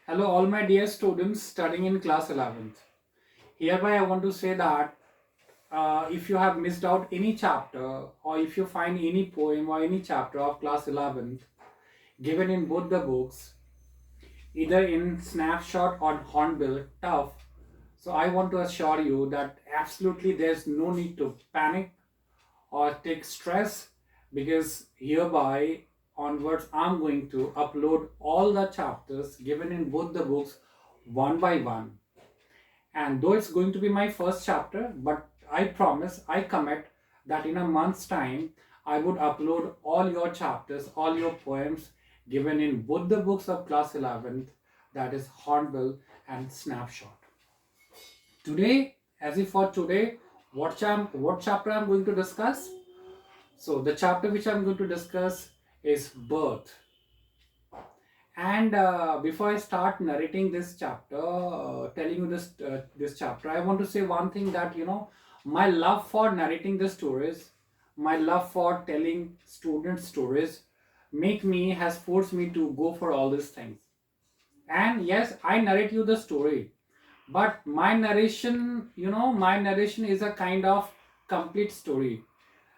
Hello, all my dear students studying in class 11th. Hereby, I want to say that if you have missed out any chapter or if you find any poem or any chapter of class 11th given in both the books, either in snapshot or hornbill, tough. So, I want to assure you that absolutely there's no need to panic or take stress because hereby onwards I'm going to upload all the chapters given in both the books one by one. And though it's going to be my first chapter, but I promise, I commit that in a month's time, I would upload all your chapters, all your poems given in both the books of class 11th, that is Hornbill and Snapshot. Today, as if for today, what chapter I'm going to discuss? So, the chapter which I'm going to discuss is Birth. And before I start narrating this chapter, telling you this chapter, I want to say one thing that my love for narrating the stories, my love for telling student stories, make me has forced me to go for all these things. And yes, I narrate you the story, but my narration is a kind of complete story.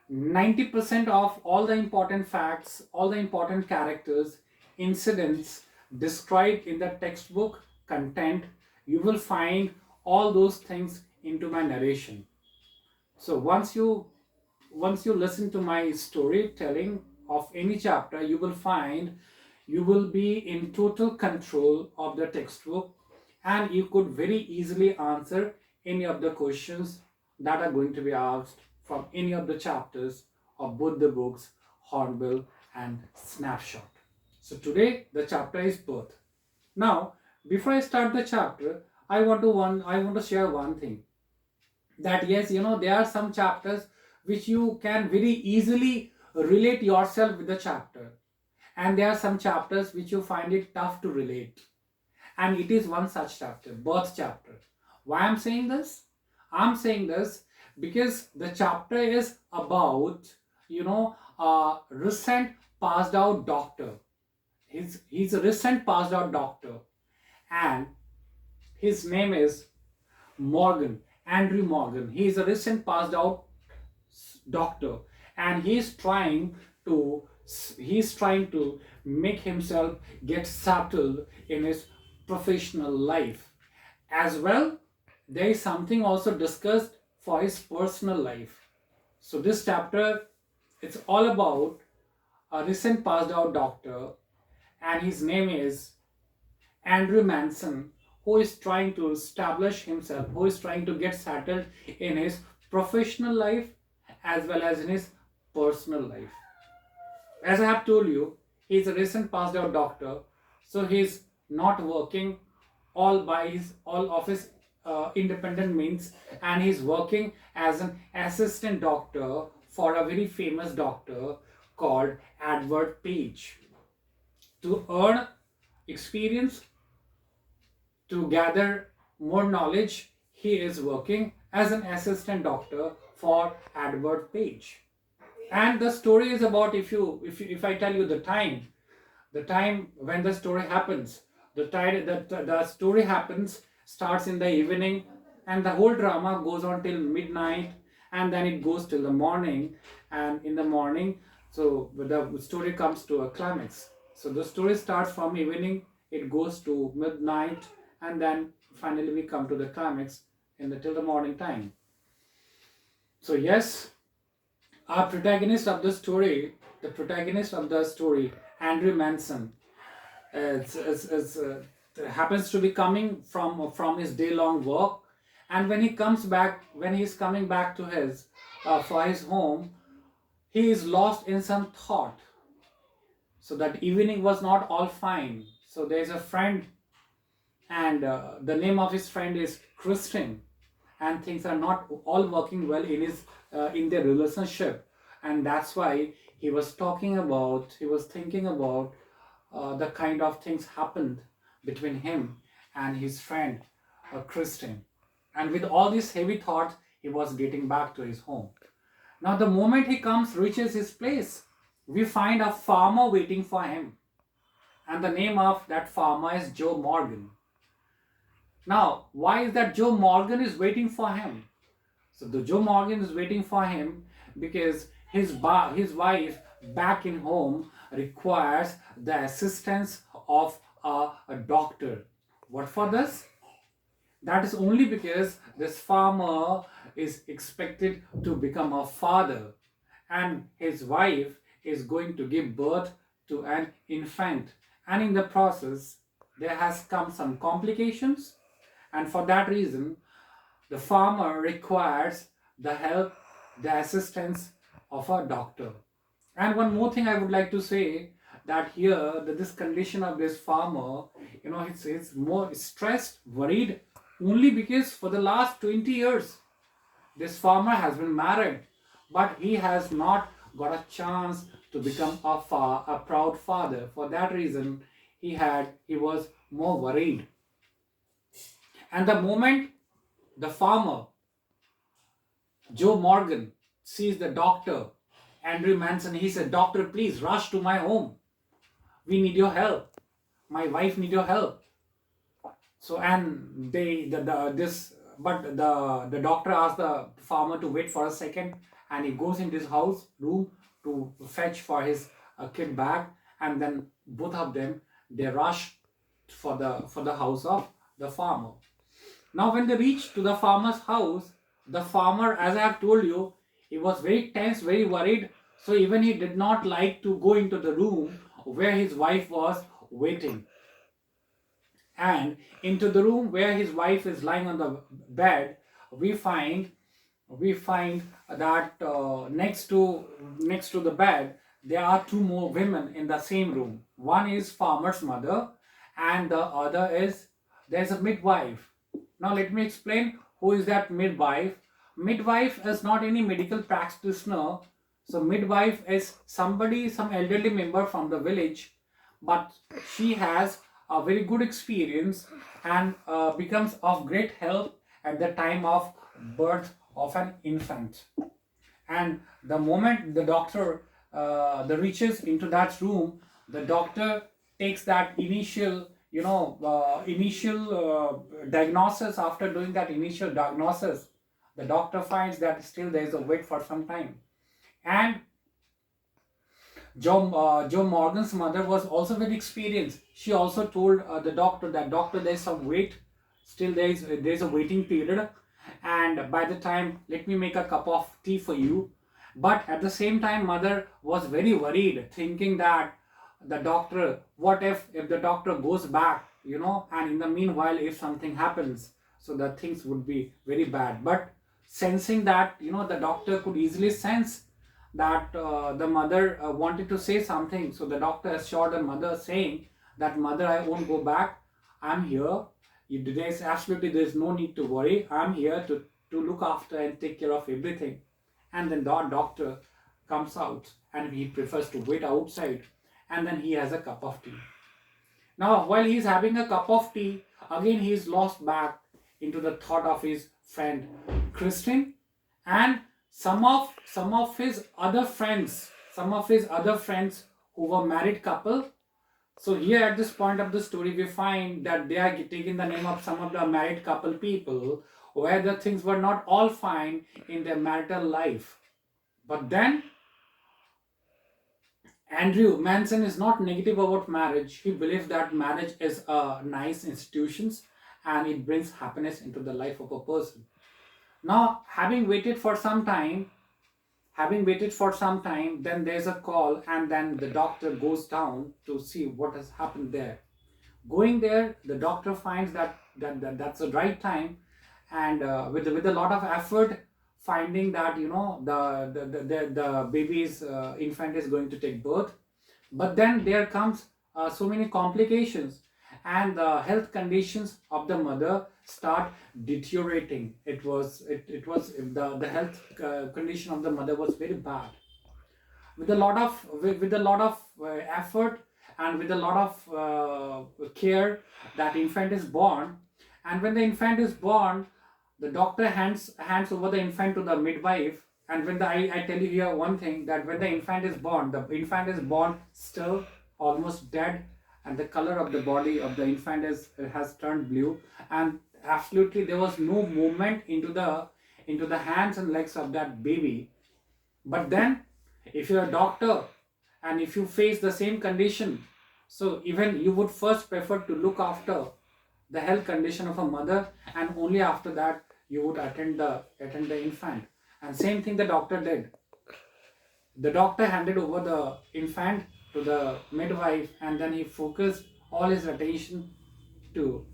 90% of all the important facts, all the important characters, incidents described in the textbook content, you will find all those things into my narration. So once you listen to my storytelling of any chapter, you will find you will be in total control of the textbook and you could very easily answer any of the questions that are going to be asked from any of the chapters of both the books, Hornbill and Snapshot. So today the chapter is Birth. Now, before I start the chapter, I want to share one thing, that yes, there are some chapters which you can very easily relate yourself with the chapter, and there are some chapters which you find it tough to relate, and it is one such chapter, Birth chapter. Why I'm saying this because the chapter is about a recent passed out doctor. He's a recent passed out doctor, and his name is Morgan, Andrew Morgan. He is a recent passed out doctor, and to he's trying to make himself get settled in his professional life. As well, there is something also discussed for his personal life. So this chapter, it's all about a recent passed out doctor, and his name is Andrew Manson, who is trying to establish himself, who is trying to get settled in his professional life as well as in his personal life. As I have told you, he is a recent passed out doctor, so he is not working all of his independent means, and he is working as an assistant doctor for a very famous doctor called Edward Page. To earn experience, to gather more knowledge, he is working as an assistant doctor for Edward Page. And the story is about, if I tell you the time when the story happens, the story happens starts in the evening, and the whole drama goes on till midnight, and then it goes till the morning, and in the morning, so the story comes to a climax. So the story starts from evening, it goes to midnight, and then finally we come to the climax in the till the morning time. So yes, our protagonist of the story, Andrew Manson, happens to be coming from his day long work, and when he's coming back to his for his home, he is lost in some thought. So that evening was not all fine. So there's a friend, and the name of his friend is Christian, and things are not all working well in their relationship, and that's why he was thinking about the kind of things happened between him and his friend Christian, and with all these heavy thoughts, he was getting back to his home. Now, the moment he reaches his place, we find a farmer waiting for him, and the name of that farmer is Joe Morgan. Now, why is that Joe Morgan is waiting for him? So the Joe Morgan is waiting for him because his wife back in home requires the assistance of a doctor. What for this? That is only because this farmer is expected to become a father, and his wife is going to give birth to an infant, and in the process there has come some complications, and for that reason the farmer requires the help, the assistance of a doctor. And one more thing I would like to say, that here that this condition of this farmer, it's more stressed, worried, only because for the last 20 years this farmer has been married, but he has not got a chance to become a proud father. For that reason, he was more worried. And the moment the farmer, Joe Morgan, sees the doctor, Andrew Manson, he said, "Doctor, please rush to my home. We need your help. My wife need your help." So, and the doctor asked the farmer to wait for a second, and he goes into his house room to fetch for his kid back, and then both of them, they rush for the house of the farmer. Now, when they reach to the farmer's house, the farmer, as I have told you, he was very tense, very worried. So even he did not like to go into the room where his wife was waiting. And into the room where his wife is lying on the bed, we find that next to the bed there are two more women in the same room. One is farmer's mother, and the other is, there's a midwife. Now let me explain who is that midwife. Midwife is not any medical practitioner. So midwife is somebody, some elderly member from the village, but she has a very good experience and becomes of great help at the time of birth of an infant. And the moment the doctor reaches into that room, the doctor takes that initial diagnosis. After doing that initial diagnosis, the doctor finds that still there is a wait for some time. And Joe Morgan's mother was also very experienced. She also told the doctor that, "Doctor, there's some wait. Still there's a waiting period, and by the time, let me make a cup of tea for you." But at the same time, mother was very worried, thinking that the doctor, what if the doctor goes back, and in the meanwhile, if something happens, so that things would be very bad. But sensing that, the doctor could easily sense that the mother wanted to say something. So the doctor assured the mother, saying that, "Mother, I won't go back. I'm here. There's no need to worry. I'm here to look after and take care of everything." And then the doctor comes out, and he prefers to wait outside, and then he has a cup of tea. Now, while he's having a cup of tea, again he's lost back into the thought of his friend Christine, and some of his other friends, who were married couple. So here at this point of the story, we find that they are taking the name of some of the married couple people, where the things were not all fine in their marital life. But then Andrew Manson is not negative about marriage. He believes that marriage is a nice institution, and it brings happiness into the life of a person. Now, having waited for some time, then there's a call, and then the doctor goes down to see what has happened there. Going there, the doctor finds that's the right time, and with a lot of effort, finding that the baby's infant is going to take birth. But then there comes so many complications, and the health conditions of the mother start deteriorating. The health condition of the mother was very bad. With a lot of effort and with a lot of care, that infant is born. And when the infant is born, the doctor hands over the infant to the midwife. And I tell you here one thing, that when the infant is born still almost dead, and the color of the body of the infant has turned blue, and absolutely there was no movement into the hands and legs of that baby. But then, if you're a doctor and if you face the same condition, so even you would first prefer to look after the health condition of a mother, and only after that you would attend the infant. And same thing the doctor did. The doctor handed over the infant to the midwife, and then he focused all his attention to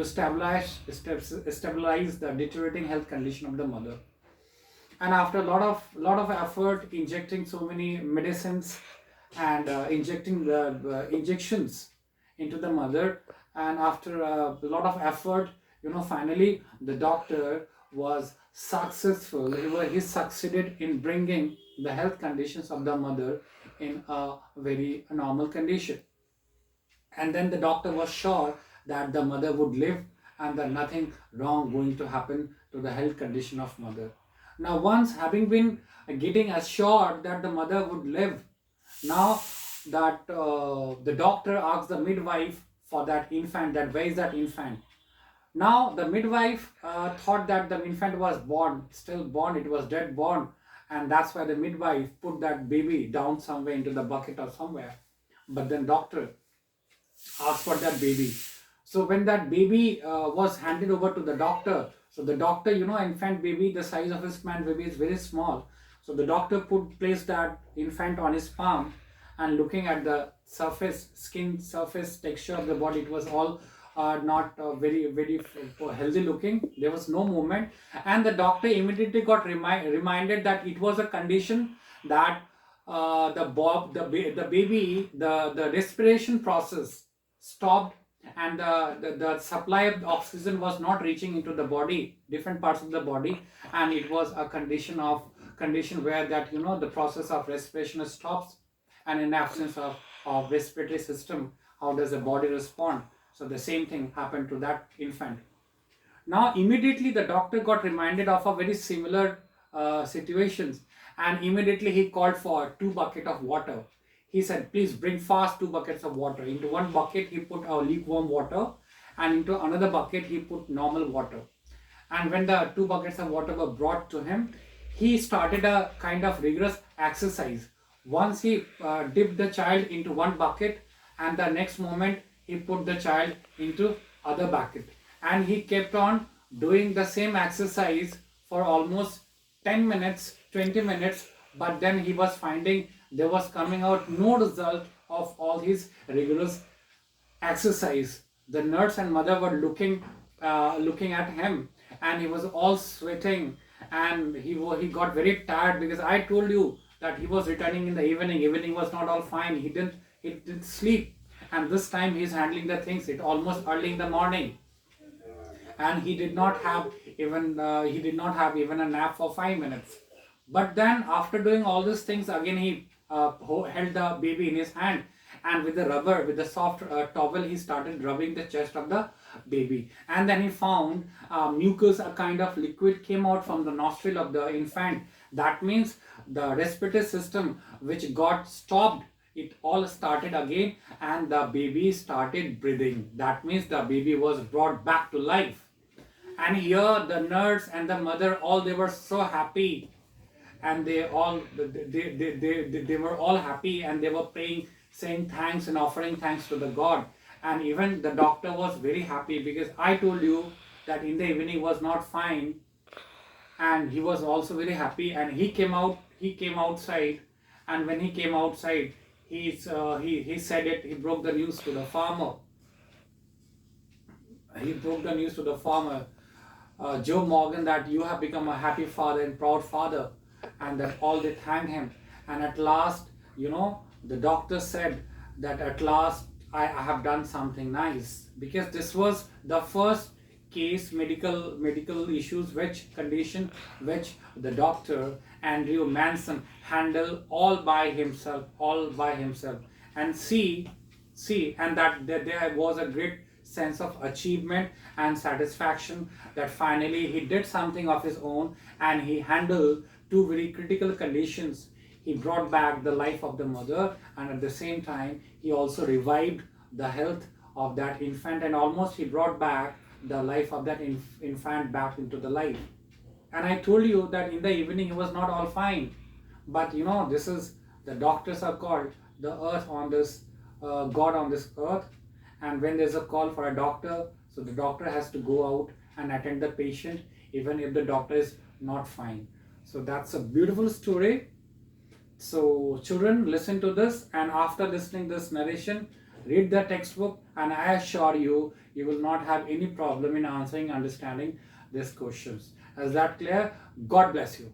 stabilize the deteriorating health condition of the mother. And after a lot of effort, injecting so many medicines and injecting the injections into the mother, and after a lot of effort, finally the doctor was successful. He succeeded in bringing the health conditions of the mother in a very normal condition. And then the doctor was sure that the mother would live, and that nothing wrong going to happen to the health condition of mother. Now, once having been getting assured that the mother would live, now that the doctor asked the midwife for that infant, that where is that infant. Now the midwife thought that the infant was born, still born, it was dead born, and that's why the midwife put that baby down somewhere into the bucket or somewhere. But then doctor asked for that baby. So when that baby was handed over to the doctor, so the doctor, infant baby, the size of his man baby is very small. So the doctor placed that infant on his palm, and looking at the skin surface texture of the body, it was all not very healthy looking. There was no movement, and the doctor immediately got reminded that it was a condition that the baby, the respiration process stopped, and the supply of oxygen was not reaching into the body, different parts of the body, and it was a condition where that the process of respiration stops, and in absence of respiratory system, how does the body respond? So the same thing happened to that infant. Now immediately the doctor got reminded of a very similar situations, and immediately he called for 2 buckets of water. He said, please bring fast 2 buckets of water. Into one bucket he put lukewarm water, and into another bucket he put normal water. And when the 2 buckets of water were brought to him, he started a kind of rigorous exercise. Once he dipped the child into one bucket, and the next moment he put the child into other bucket, and he kept on doing the same exercise for almost 10 minutes, 20 minutes. But then he was finding there was coming out no result of all his rigorous exercise. The nurse and mother were looking at him, and he was all sweating, and he got very tired, because I told you that he was returning in the evening. Evening was not all fine. He didn't sleep, and this time he's handling the things. It almost early in the morning, and he did not have even a nap for 5 minutes. But then after doing all these things, again he held the baby in his hand, and with the soft towel, he started rubbing the chest of the baby. And then he found mucus, a kind of liquid, came out from the nostril of the infant. That means the respiratory system, which got stopped, it all started again, and the baby started breathing. That means the baby was brought back to life. And here the nurse and the mother, all they were so happy, and they were all happy, and they were praying, saying thanks and offering thanks to the God. And even the doctor was very happy, because I told you that in the evening was not fine, and he was also very happy. And he came outside, and when he came outside, he said it, he broke the news to the farmer. Joe Morgan, that you have become a happy father and proud father, and that all they thanked him. And at last, the doctor said that at last I have done something nice, because this was the first case, medical issues, which the doctor Andrew Manson handled all by himself. And see, and that there was a great sense of achievement and satisfaction, that finally he did something of his own, and he handled 2 very critical conditions. He brought back the life of the mother, and at the same time he also revived the health of that infant, and almost he brought back the life of that infant back into the life. And I told you that in the evening he was not all fine. But this is the doctors are called the earth on this, God on this earth. And when there's a call for a doctor, so the doctor has to go out and attend the patient, even if the doctor is not fine. So that's a beautiful story. So children, listen to this, and after listening this narration, read the textbook, and I assure you, you will not have any problem in answering, understanding these questions. Is that clear? God bless you.